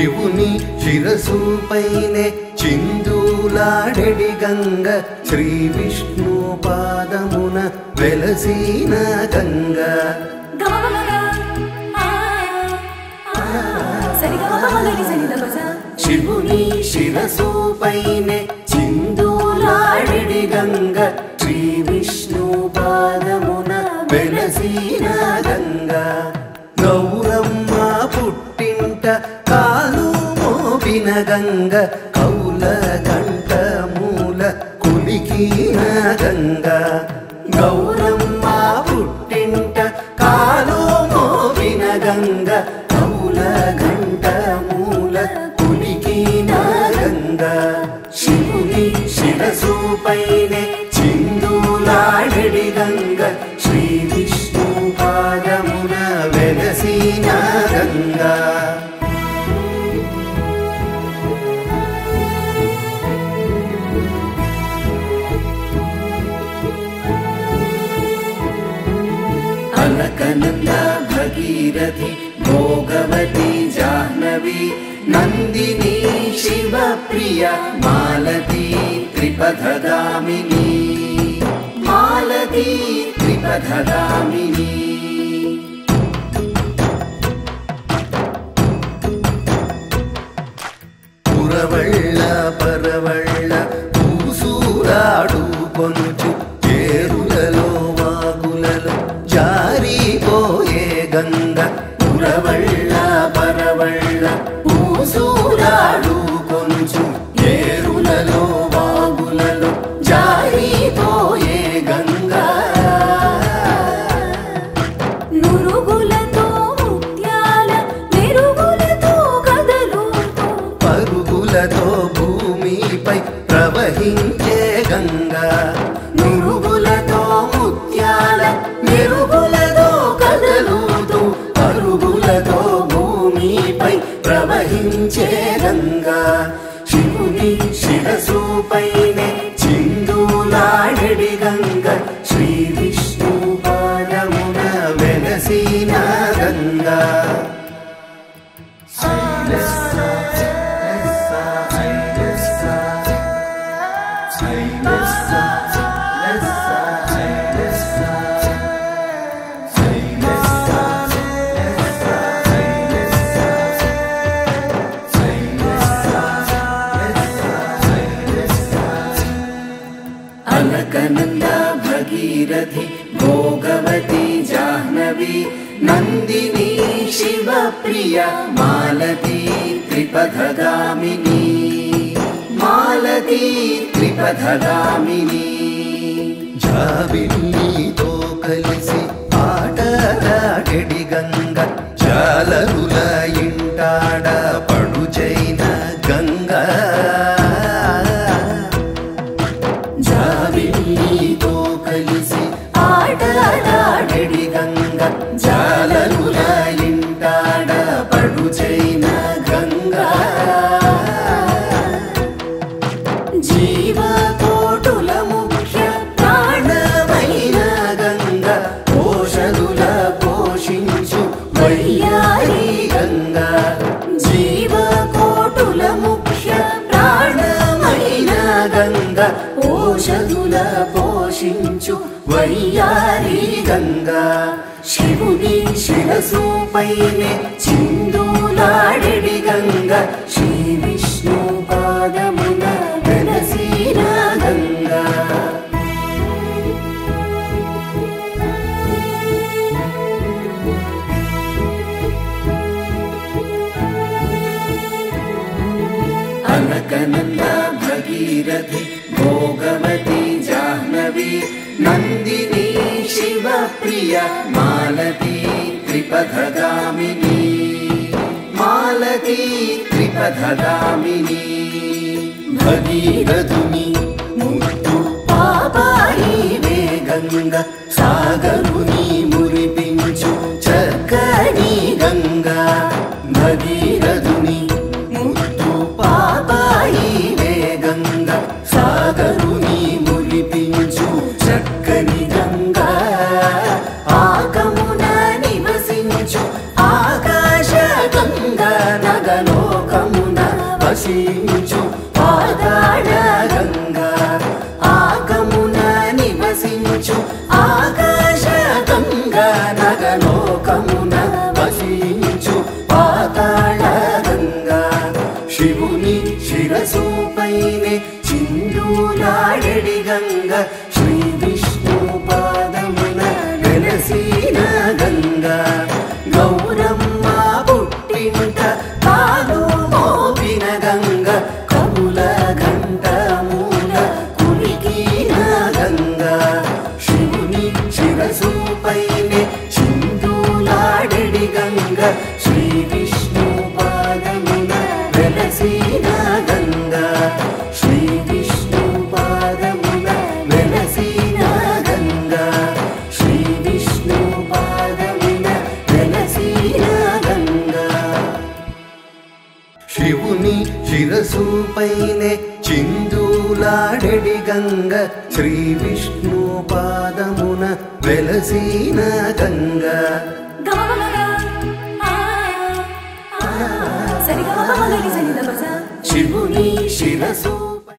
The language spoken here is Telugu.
శివుని శిరసు పైనే చిందులాడెడి గంగ శ్రీ విష్ణు పాదమున వెలసిన గంగ శివుని శిరసు పైనే చిందులాడెడి గంగ శ్రీ విష్ణు పాదమున వెలసిన గంగ గౌరమ్మ పుట్టింట కాలు మోపిన గంగ కౌల గంట మూల కులికిన గంగ గౌరమ్మ పుట్టింట కాలు మోపిన గంగ కౌల గంట మూల కులికిన గంగ శివుని శిరసు పైనే చిందులాడెడి గంగ శ్రీ విష్ణు పాదమున వెలసిన గంగ अलकनंद भगीरथी भोगवती जाह्नवी नंदिनी शिवप्रिया मालती त्रिपथगामिनी मालती त्रिपथगामिनी पुरवल्ल परवल्ल पूसूराडु कोनुचु ఏరులలో వాగులలో జారిపోయే గంగ పురవళ్ళ పరవళ్ళ పూసూరాడు కొంచెం ఏరులలో వాగులలో జారిపోయే గంగ నురుగులతో ముత్యాల మెరుగులతో కదలుతూ పరుగులతో భూమిపై ప్రవహించే గంగ నురుగులతో ముత్యాల మెరుగులతో కదలుతూ పరుగులతో భూమిపై ప్రవహించే గంగా శివుని శిరసు పైనే చిందులాడెడి గంగ శ్రీ విష్ణు పాదమున వెలసిన గంగా अलकनंद भगीरथी भोगवती जाह्नवी नंदिनी शिवप्रिया मालती त्रिपथगामिनी मालती त्रिपथगामिनी జాబిల్లితో కలిసి ఆటలాడెడి గంగ జాలరుల ఇంటాడ పడుచైన గంగ జాబిల్లితో కలిసి ఆటలాడెడి గంగ జాలరుల ఇంటాడ పడుచైన గంగ జీవకోటుల ముఖ్య ప్రాణమైన గంగ పోషదుల పోషించు వయ్యారి గంగ జీవకోటుల ముఖ్య ప్రాణమైన గంగ పోషదుల పోషించు వయ్యారి గంగ శివుని శిరసు పైనే చిందులాడెడి గంగ శ్రీ విష్ణు పాదమున వెలసిన గంగ अलकनंद भगीरथी भोगवती जाह्नवी नंदिनी शिवप्रिया मालती त्रिपथगामिनी मालती त्रिपथगामिनी भगीरथुनी मुद्दु पापाई वे गंग सागरुनी मुरिपिंचु चक्कनी गंगा भगीरथुनी मुद्दु पापाई वे गंग सागरुनी मुरिपिंचु चक्कनी गंगा आकमुना निवसिंचु आकाश गंगा नगलोका వికసించు ఆకాశ గంగా నగలోకమున వసించు పాతాళ గంగా శివుని శిరసుపైనే చిందులాడెడి గంగా శ్రీ విష్ణు పాదమున వెలసిన గంగా గౌరమ్మ పుట్టింట పాలు మోపిన గంగా కముల గంట మూల కులికిన గంగా శివుని శిరసుపైనే చిందులాడెడి గంగా శ్రీ విష్ణు పాదమున వెలసిన గంగా శ్రీ విష్ణు పాదమున వెలసిన గంగా శ్రీ విష్ణు పాదమున వెలసిన గంగా శివుని శిరసుపైనే చిందులాడెడి గంగ శ్రీ విష్ణు పాదమున వెలసిన గంగా శివుని శిరసు